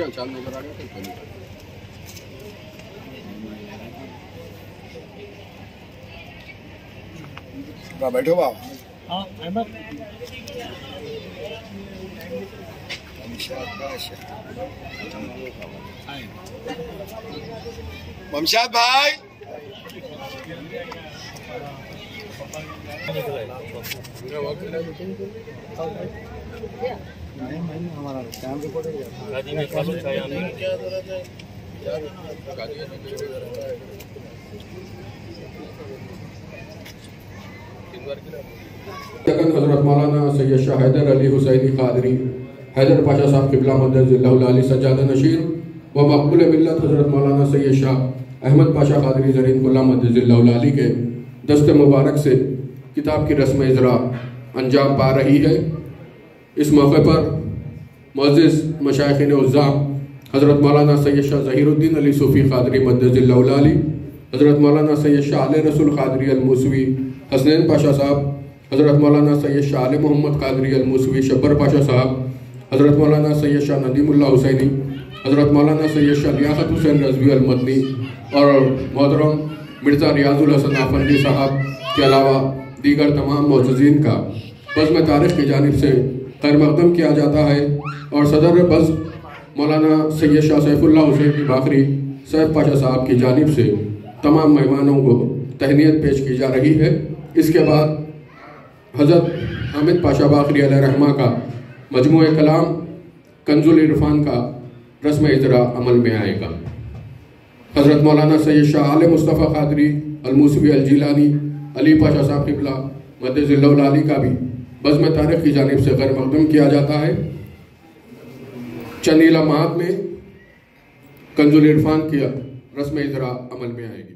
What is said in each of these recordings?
चांद नजर आ गया तो बैठो बाप। हाँ ममशाद भाई हमारा काम रिपोर्ट हज़रत मौलाना सैयद शाह हैदर अली हुसैनी क़ादरी हैदर पाशा साहब क़िबला मद्दज़िल्लहुल आली सज्जाद नशीर व मक़बूल मिल्लत हज़रत मौलाना सैयद शाह अहमद पाशा क़ादरी ज़रीन कुल्ला मद्दज़िल्लहुल आली के दस्त मुबारक से किताब की रस्म इज़रा अंजाम पा रही है। इस मौके पर मुअज़्ज़िज़ मशाइख़ उज़्ज़ाम हज़रत मौलाना सैयद शाह ज़हीरुद्दीन अली सूफ़ी क़ादरी मद्दज़िल्लहुल आली, हज़रत मौलाना सैयद शाह आले रसूल क़ादरी अल मूसवी हसनैन पाशा साहब, हज़रत मौलाना सैयद शाह आले मोहम्मद क़ादरी अल मूसवी शब्बर पाशा साहब, हज़रत मौलाना सैयद शाह नदीमुल्लाह हुसैनी, हज़रत मौलाना सैयद शाह लियाक़त हुसैन रज़वी अल मदनी और मोहतरम मिर्ज़ा रियाज़ुल हसन आफंदी साहब के अलावा दीगर तमाम मुअज़्ज़िज़ीन का बज़्म तारीख़ की जानिब से खैर मक़दम किया जाता है और सदर बज़्म मौलाना सैयद शाह सैफुल्लाह हुसैनी बाकरी सैफ पाशा साहब की जानिब से तमाम मेहमानों को तहनीत पेश की जा रही है। इसके बाद हज़रत हामिद पाशा बाकरी अलैहि रहमा का मजमूए कलाम कंजुल इरफान का रस्म इजरा अमल में आएगा। हज़रत मौलाना सैयद शाह आले मुस्तफ़ा क़ादरी अल मूसवी अल जीलानी अली पाशा साहब क़िबला मद्दज़िल्लहुल आली का भी बज़्म तारीख़ की जानिब से खैर मक़दम किया जाता है। चंद ही लम्हात में कंजुल इरफान की रस्म इजरा अमल में आएगी।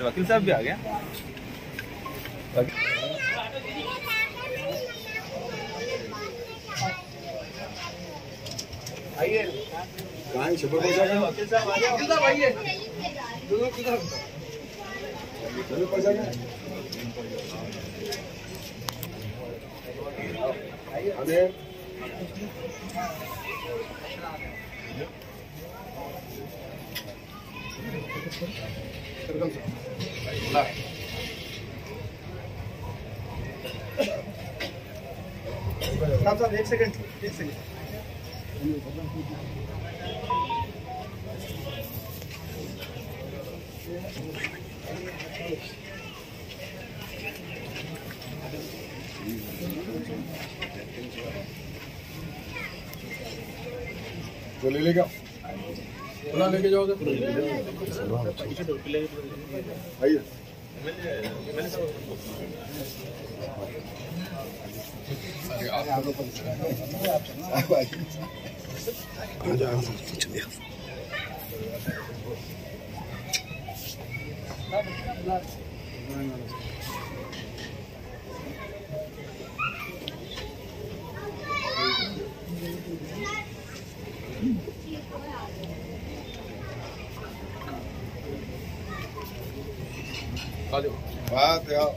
वकील साहब भी आ गया। आइए वकील साहब आइए। साहब एक सेकंड तो ले लेगा लेके जाओ आइए। बात यार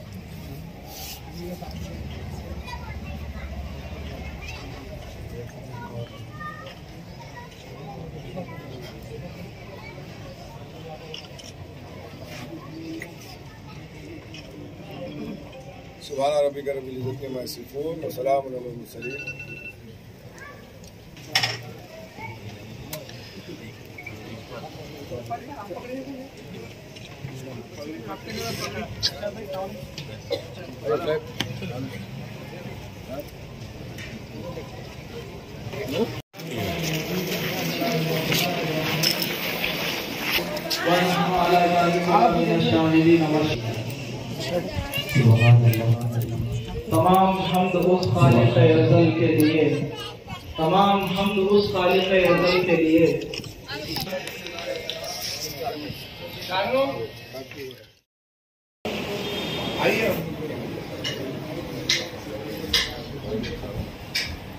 सुभान रब्बिक रब्बिल इज्जति अम्मा यसिफून व सलामुन अलल मुरसलीन। तमाम हम्द उस खालिक़ अज़ल के लिए, तमाम हम्द उस खालिक़ अज़ल के लिए।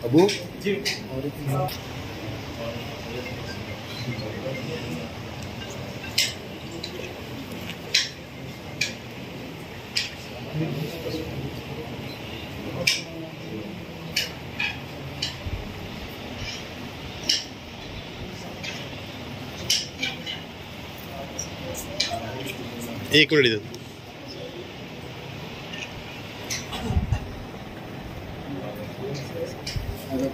अबू जी एक मिनट इधर हेलो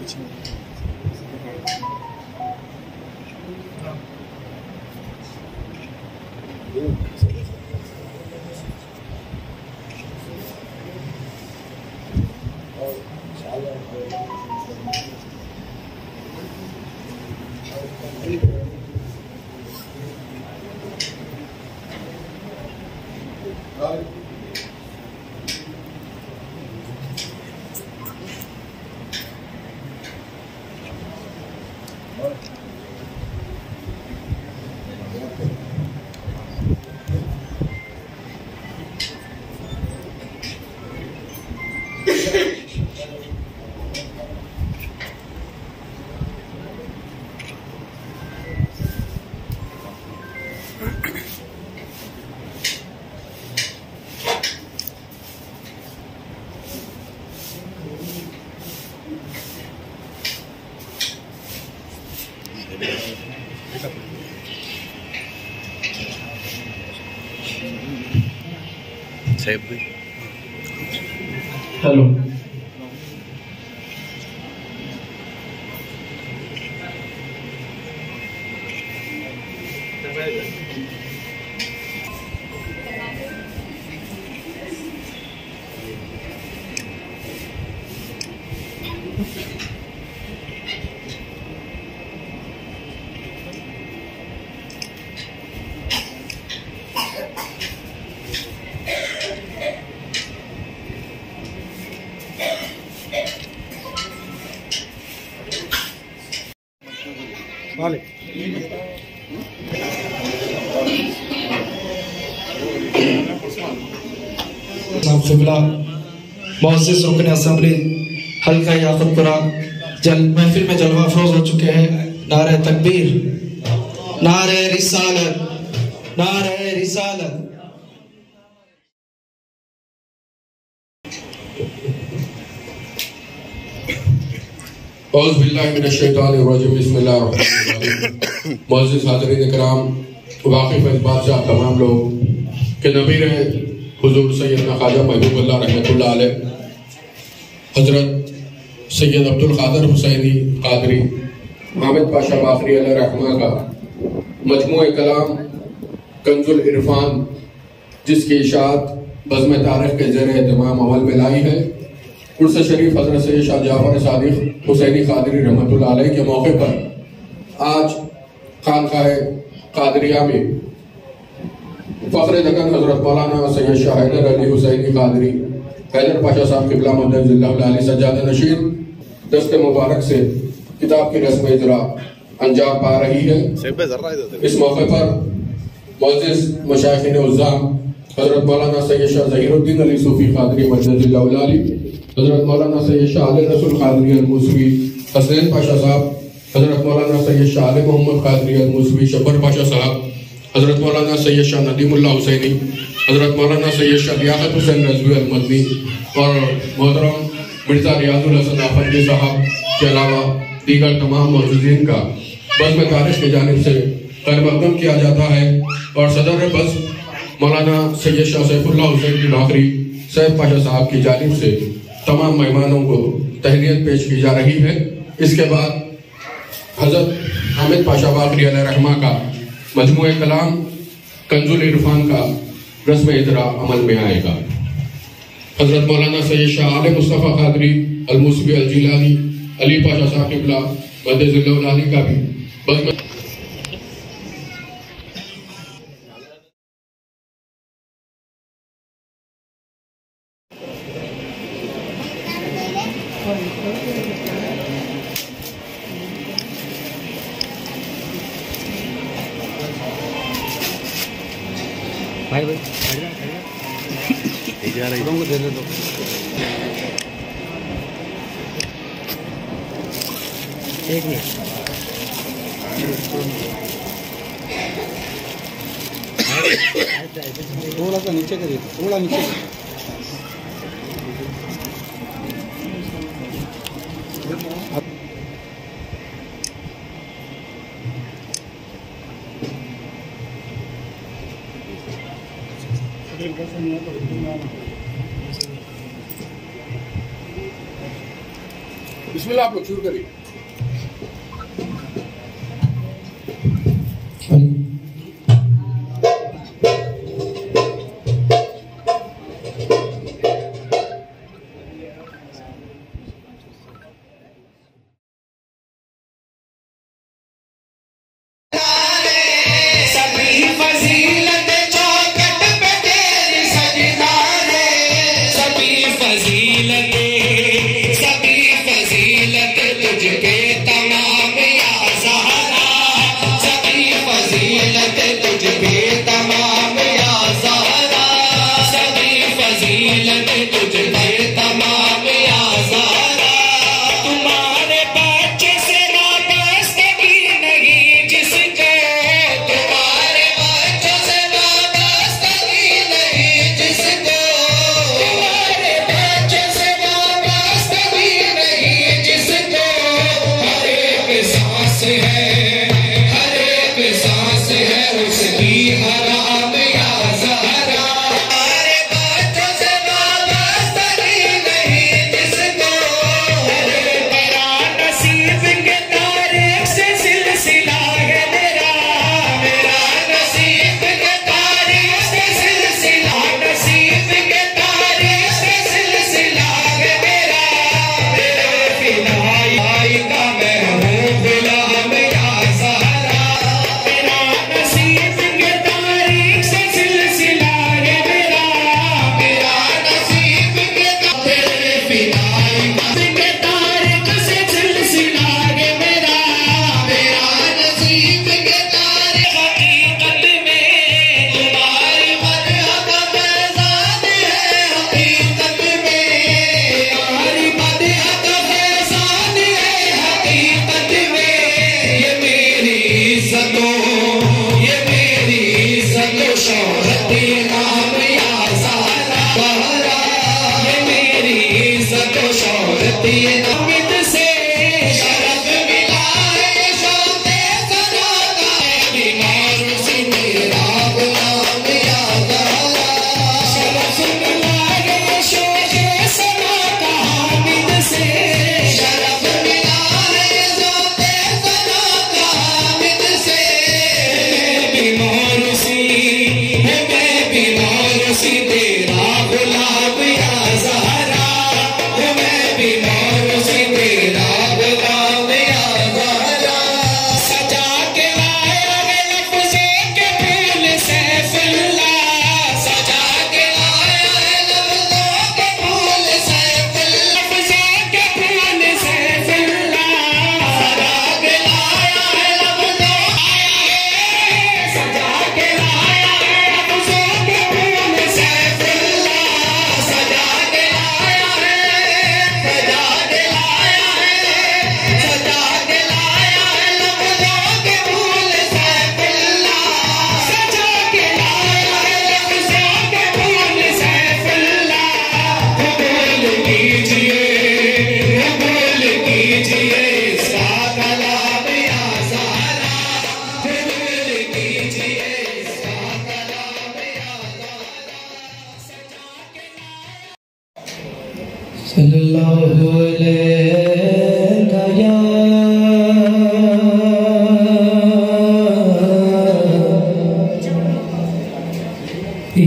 मुअज़्ज़िज़ रुकन असम्बली हल्का याकुतपुरा महफिल में जलवा अफरोज हो चुके हैं। नारे तकबीर, नारे रिसालत, नारे रिसालत। औज़ु बिल्लाहि मिनश शैतानिर रजीम, बिस्मिल्लाहिर रहमानिर रहीम। मुअज़्ज़िज़ हाज़िरीन इकराम, वाक़िफ़ इस बात से आप तमाम लोग कि नबीर हुज़ूर सैयदना ख्वाजा महबूबुल्लाह रहमतुल्लाह अलैह हज़रत सैयद अब्दुल क़ादिर हुसैनी क़ादरी हामिद पाशा बाक़री अलैहि रहमा का मजमूए कलाम कंजुल इरफान, जिसकी इशाअत बज़्म तारीख़ के ज़ेर एहतमाम अमल में लाई है, उर्स शरीफ हज़रत सैयद शाह जाफ़र सादिक़ हुसैनी क़ादरी रहमतुल्लाह अलैह के मौके पर आज खानक़ाह क़ादरिया में फ़ख्र दकन हज़रत मौलाना सैयद शाह हैदर अली हुसैनी क़ादरी हैदर पाशा साहब क़िबला मद्दज़िल्लहु अलैहि सज्जाद नशीन दस्ते मुबारक से किताब की रस्म इजरा अंजाम पा रही है। इस मौके पर मुअज़्ज़िज़ मशाइख़िन उज़्ज़ाम हज़रत मौलाना सैयद शाह ज़हीरुद्दीन अली सूफ़ी क़ादरी मद्दज़िल्लहु अलैहि, हज़रत मौलाना सैयद शाह अली रसूल क़ादरी अल-मूसवी हसनैन पाशा साहब, हज़रत मौलाना सैयद शाह अली मोहम्मद क़ादरी अल-मूसवी शब्बर पाशा साहब, हज़रत मौलाना सैयद शाह नदीमुल्लाह हुसैनी, हज़रत मौलाना सैयद शाह लियाक़त हुसैन रज़वी अल-मदनी और मोहतरम मिर्ज़ा रियाज़ुल हसन आफंदी साहब के अलावा दीगर तमाम मौजूदीन का बज़्म तारीख़ की जानिब से खैर मक़दम किया जाता है और सदर बज़्म मौलाना सैयद शाह सैफुल्लाह हुसैन की बाक़री सैयद पाशा साहब की जानिब से तमाम मेहमानों को तहनीयत पेश की जा रही है। इसके बाद हज़रत हामिद पाशा बाक़री अलैहि रहमा का मजमूए कलाम कंजुल इरफान का रस्म इजरा अमल में आएगा। हज़रत मौलाना सैयद शाह आले मुस्तफ़ा क़ादरी अल-मूसवी अल-जिलानी अली पाशा साहब क़िबला मद्दज़िल्लहु अलैहि का भी बज़्म भाई जा रही को दे दो। एक मिनट, थोड़ा सा नीचे करिए, थोड़ा नीचे। बिस्मिल्लाह, आप लोग शुरू करिए।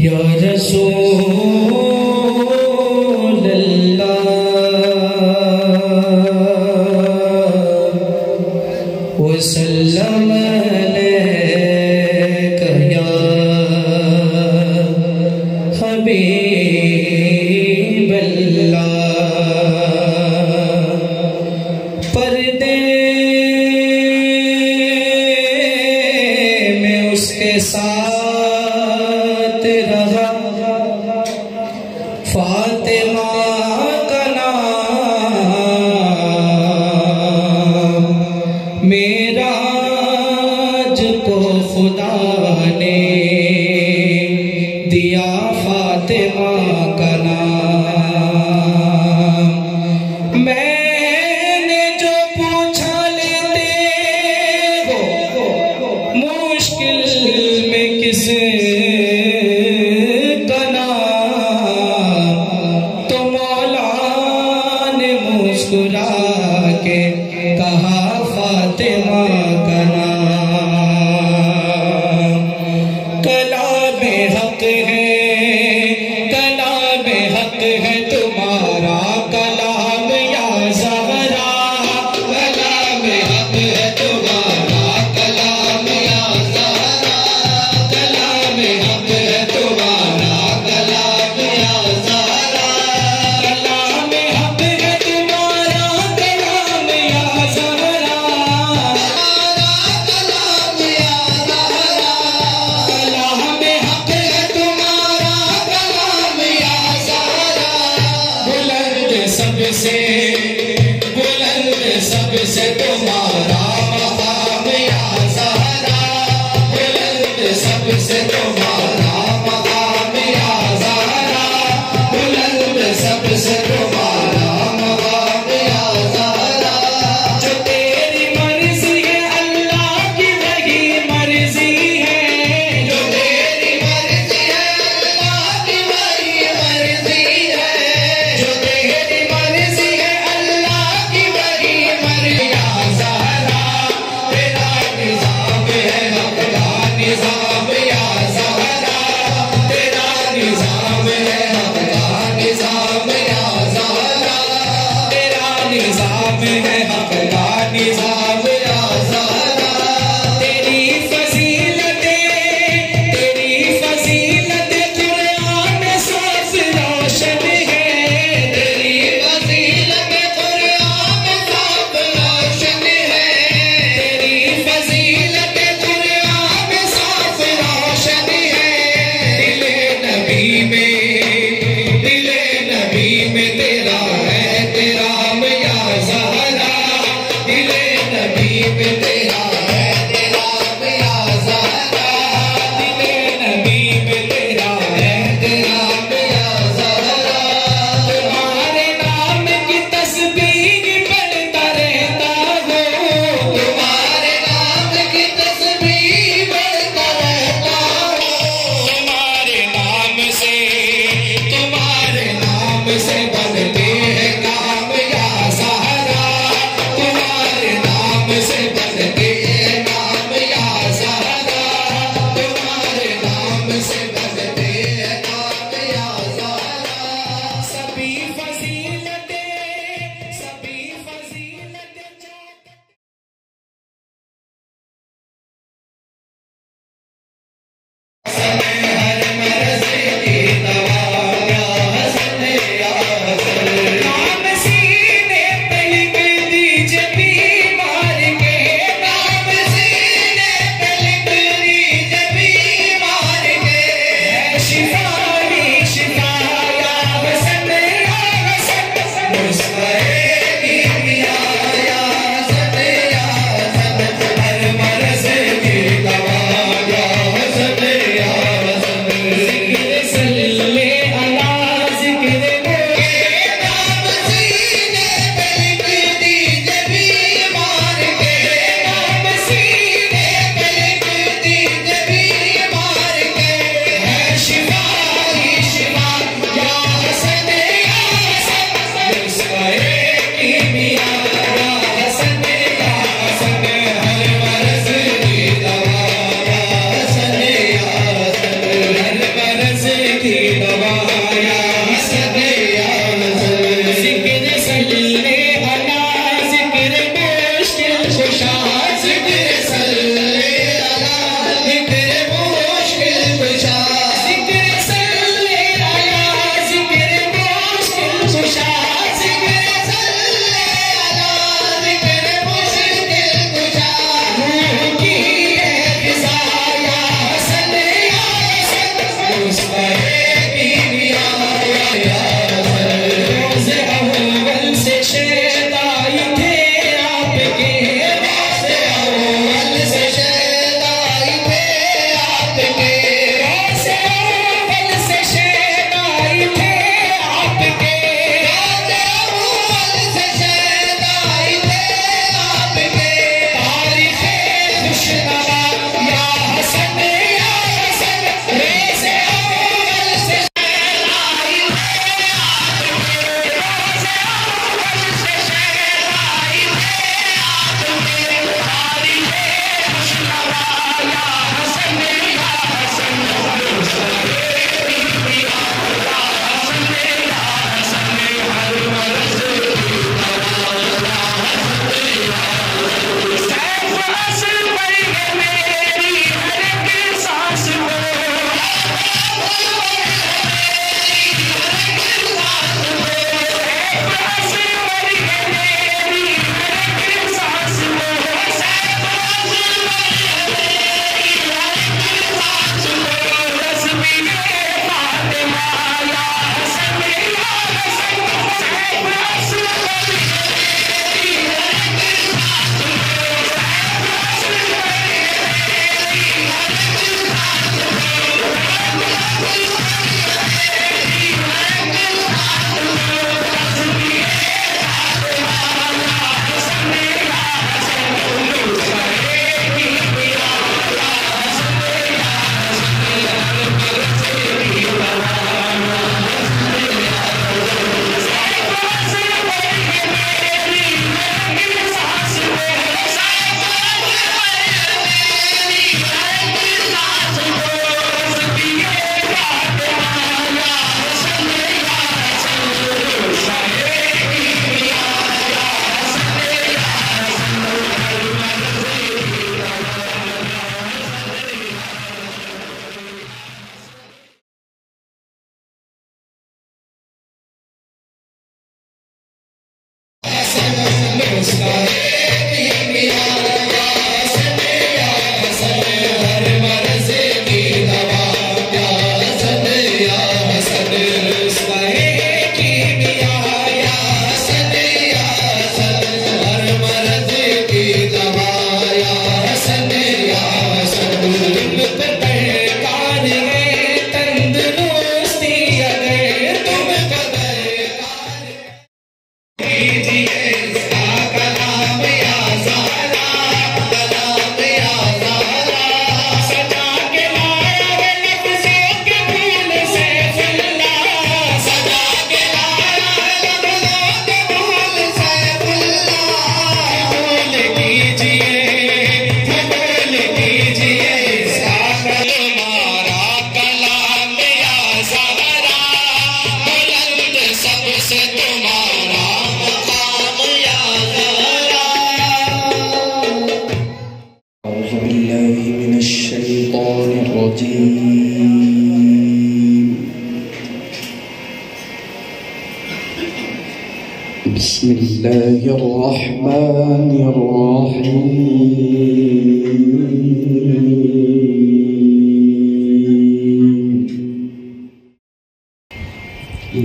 या रसूल अल्लाह वसल्लम अलैका या हबीब अल्लाह। पर्दे में उसके साथ रहा फातिमा का नाम, मेराज को खुदा ने दिया फातिमा का नाम। मैंने जो पूछा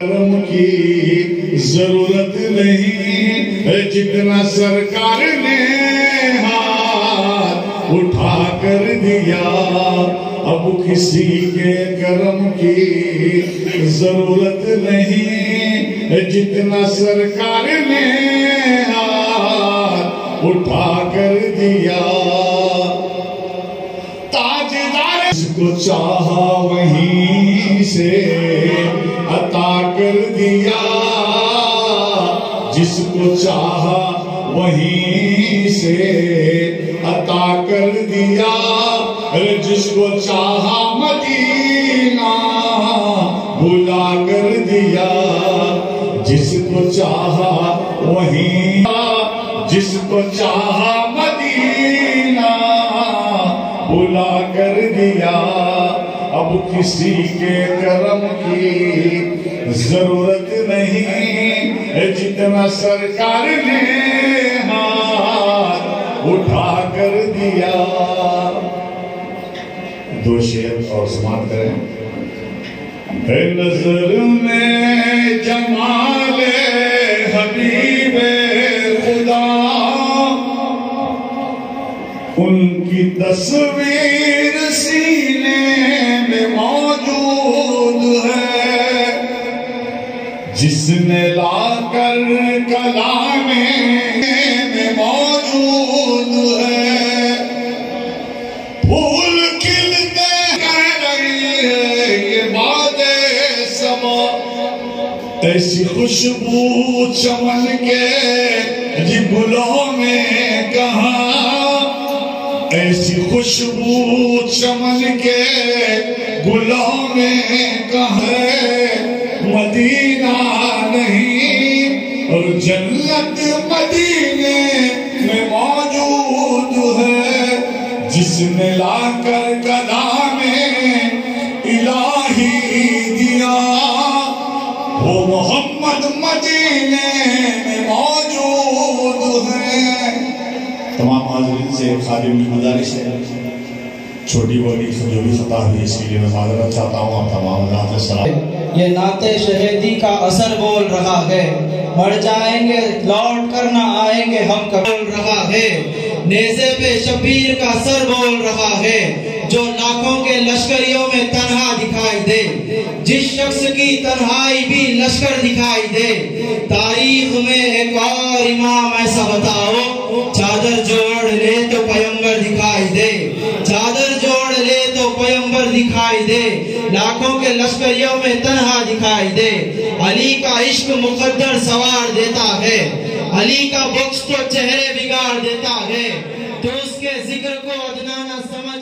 करम की जरूरत नहीं है, जितना सरकार ने हाथ उठा कर दिया, अब किसी के करम की जरूरत नहीं है, जितना सरकार ने हाथ उठा कर दिया। ताजदार जिसको चाहा वहीं से अता कर दिया, जिसको चाहा वहीं से अता कर दिया। जिसको चाहा मदीना बुला कर दिया, जिसको चाहा वहीं, जिसको चाहा मदीना बुला कर दिया। अब किसी के करम की जरूरत नहीं, जितना सरकार ने हाथ उठा कर दिया। दो शेर और समाप्त करें। नजर में जमाल हबीबे खुदा, उनकी तस्वीर सीने में मौजूद है, जिसने लाकर कलामे में मौजूद है। फूल खिलते कह रही है ये बादे समा, ऐसी खुशबू चमन के गुलों में कहाँ, ऐसी खुशबू चमन के गुलों में कहाँ। मदीना नहीं और जन्नत मदीने में मौजूद है, जिसने लाकर कलामे इलाही दिया, वो मोहम्मद मदीने में मौजूद है। तमाम हाज़रीन से खादिम की गुजारिश है, छोटी बोली जो भी खता हुई इसके लिए मैं माजरत चाहता हूँ। आप तमाम हज़रात से सलाम। ये नाते शहीदी का असर बोल रहा है, मर जाएंगे लौट कर ना आएंगे हम कभी, बोल रहा है। नेज़े पे शबीर का सर बोल रहा है, जो लाखों के लश्करियों में तन्हा दिखाई दे, जिस शख्स की तन्हाई भी लश्कर दिखाई दे। तारीख में एक और इमाम ऐसा बताओ, चादर जोड़ ले तो पैगंबर दिखाई दे, चादर जोड़ ले तो पैगंबर दिखाई दे। लाखों के लश्करियों में तन्हा दिखाई दे। अली का इश्क मुकद्दर सवार देता है, अली का बख्श तो चेहरे बिगाड़ देता है। तो उसके जिक्र को अदना न समझ